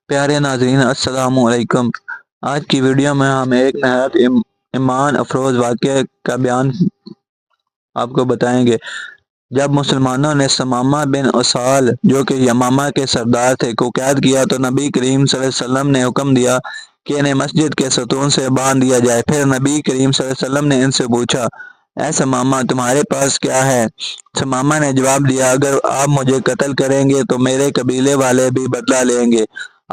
پیارے ناظرین السلام علیکم۔ آج کی ویڈیو میں ہم ایک نہایت ایمان افروز واقعے کا بیان آپ کو بتائیں گے۔ جب مسلمانوں نے ثمامہ بن اسال جو کہ یمامہ کے سردار تھے کو قید کیا تو نبی کریم صلی اللہ علیہ وسلم نے حکم دیا کہ انہیں مسجد کے ستون سے باندھ دیا جائے۔ پھر نبی کریم صلی اللہ علیہ وسلم نے ان سے پوچھا، اے ثمامہ تمہارے پاس کیا ہے؟ ثمامہ نے جواب دیا، اگر آپ مجھے قتل کریں گے تو میرے قبیلے والے بھی بدلہ لیں گے،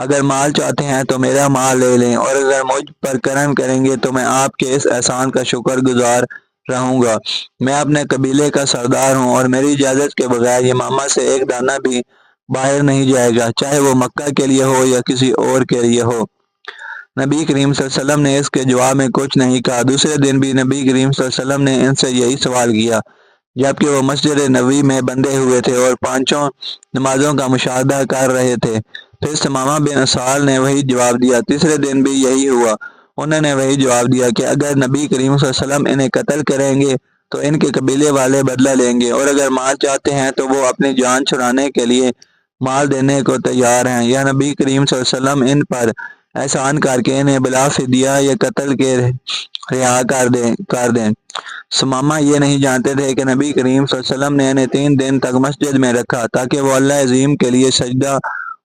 اگر مال چاہتے ہیں تو میرا مال لے لیں، اور اگر مجھ پر کرم کریں گے تو میں آپ کے اس احسان کا شکر گزار رہوں گا۔ میں اپنے قبیلے کا سردار ہوں اور میری اجازت کے بغیر یمامہ سے ایک دانہ بھی باہر نہیں جائے گا، چاہے وہ مکہ کے لیے ہو یا کسی اور کے لیے ہو۔ نبی کریم صلی اللہ علیہ وسلم نے اس کے جواب میں کچھ نہیں کہا۔ دوسرے دن بھی نبی کریم صلی اللہ علیہ وسلم نے ان سے یہی سوال کیا، جبکہ وہ مسجد نبوی میں بندھے ہوئے تھے اور پانچوں نمازوں کا مشاہدہ کر رہے تھے۔ پھر ثمامہ بن اسال نے وہی جواب دیا۔ تیسرے دن بھی یہی ہوا، انہوں نے وہی جواب دیا کہ اگر نبی کریم صلی اللہ علیہ وسلم انہیں قتل کریں گے تو ان کے قبیلے والے بدلہ لیں گے، اور اگر مال چاہتے ہیں تو وہ اپنی جان چھڑانے کے لیے مال دینے کو تیار ہیں، یا نبی کریم صلی اللہ علیہ وسلم ان پر احسان کر کے انہیں بلا فدیہ یا قتل کے رہا کر دیں۔ ثمامہ یہ نہیں جانتے تھے کہ نبی کریم صلی اللہ علیہ وسلم نے انہیں 3 دن تک مسجد میں رکھا تاکہ وہ اللہ عظیم کے لیے سجدہ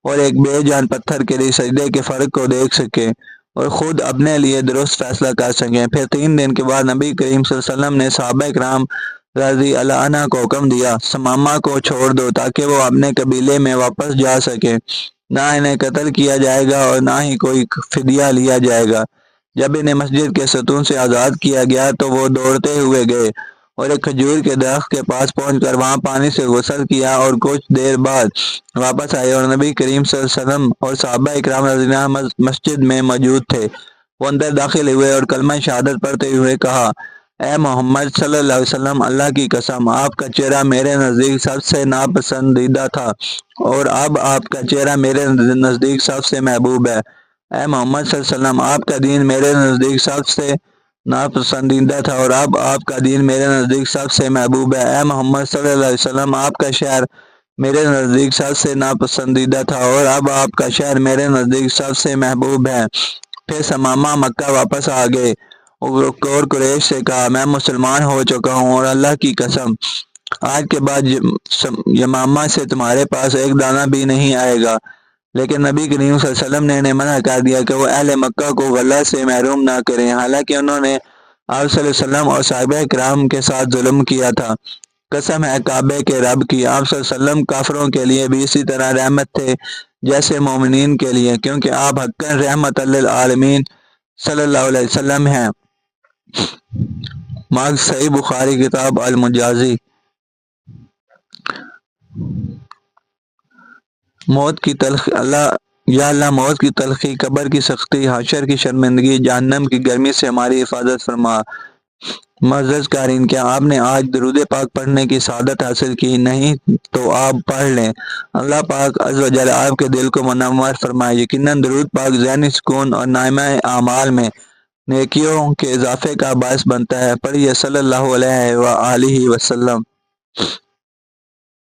اور ایک بے جان پتھر کے لیے سجدے کے فرق کو دیکھ سکیں اور خود اپنے لیے درست فیصلہ کر سکیں۔ پھر 3 دن کے بعد نبی کریم صلی اللہ علیہ وسلم نے صحابہ کرام رضی اللہ عنہ کو حکم دیا، ثمامہ کو چھوڑ دو تاکہ وہ اپنے قبیلے میں واپس جا سکے، نہ انہیں قتل کیا جائے گا اور نہ ہی کوئی فدیہ لیا جائے گا۔ جب انہیں مسجد کے ستون سے آزاد کیا گیا تو وہ دوڑتے ہوئے گئے اور ایک کھجور کے درخت کے پاس پہنچ کر وہاں پانی سے غسل کیا، اور کچھ دیر بعد واپس آئے اور نبی کریم صلی اللہ علیہ وسلم اور صحابہ اکرام رضی اللہ عنہم مسجد میں موجود تھے۔ وہ اندر داخل ہوئے اور کلمہ شہادت پڑھتے ہوئے کہا، اے محمد صلی اللہ علیہ وسلم، اللہ کی قسم آپ کا چہرہ میرے نزدیک سب سے ناپسندیدہ تھا اور اب آپ کا چہرہ میرے نزدیک سب سے محبوب ہے۔ اے محمد صلی اللہ علیہ وسلم، آپ کا دین میرے نزدیک سب سے ناپسندیدہ تھا اور اب آپ کا دین میرے نزدیک سب سے محبوب ہے۔ اے محمد صلی اللہ علیہ وسلم، آپ کا شہر میرے نزدیک سب سے ناپسندیدہ تھا اور اب آپ کا شہر میرے نزدیک سب سے محبوب ہے۔ پھر ثمامہ مکہ واپس آ گئے اور قریش سے کہا، میں مسلمان ہو چکا ہوں اور اللہ کی قسم آج کے بعد یمامہ سے تمہارے پاس ایک دانہ بھی نہیں آئے گا۔ لیکن نبی کریم صلی اللہ علیہ وسلم نے انہیں منع کر دیا کہ وہ اہل مکہ کو غلہ سے محروم نہ کریں، حالانکہ انہوں نے آپ صلی اللہ علیہ وسلم اور صحابہ کرام کے ساتھ ظلم کیا تھا۔ قسم ہے کعبے کے رب کی، آپ صلی اللہ علیہ وسلم کافروں کے لیے بھی اسی طرح رحمت تھے جیسے مومنین کے لیے، کیونکہ آپ حقاً رحمت للعالمین صلی اللہ علیہ وسلم ہیں۔ صحیح بخاری کتاب المجازی۔ موت کی تلخی، یا اللہ موت کی تلخی، قبر کی سختی، حشر کی شرمندگی، جہنم کی گرمی سے ہماری حفاظت فرما۔ معزز قارئین، کیا آپ نے آج درود پاک پڑھنے کی سعادت حاصل کی؟ نہیں تو آپ پڑھ لیں۔ اللہ پاک عز و جل آپ کے دل کو منور فرمائے۔ یقیناً درود پاک ذہنی سکون اور نامہ اعمال میں نیکیوں کے اضافے کا باعث بنتا ہے۔ پڑھیے صلی اللہ علیہ وآلہ وسلم۔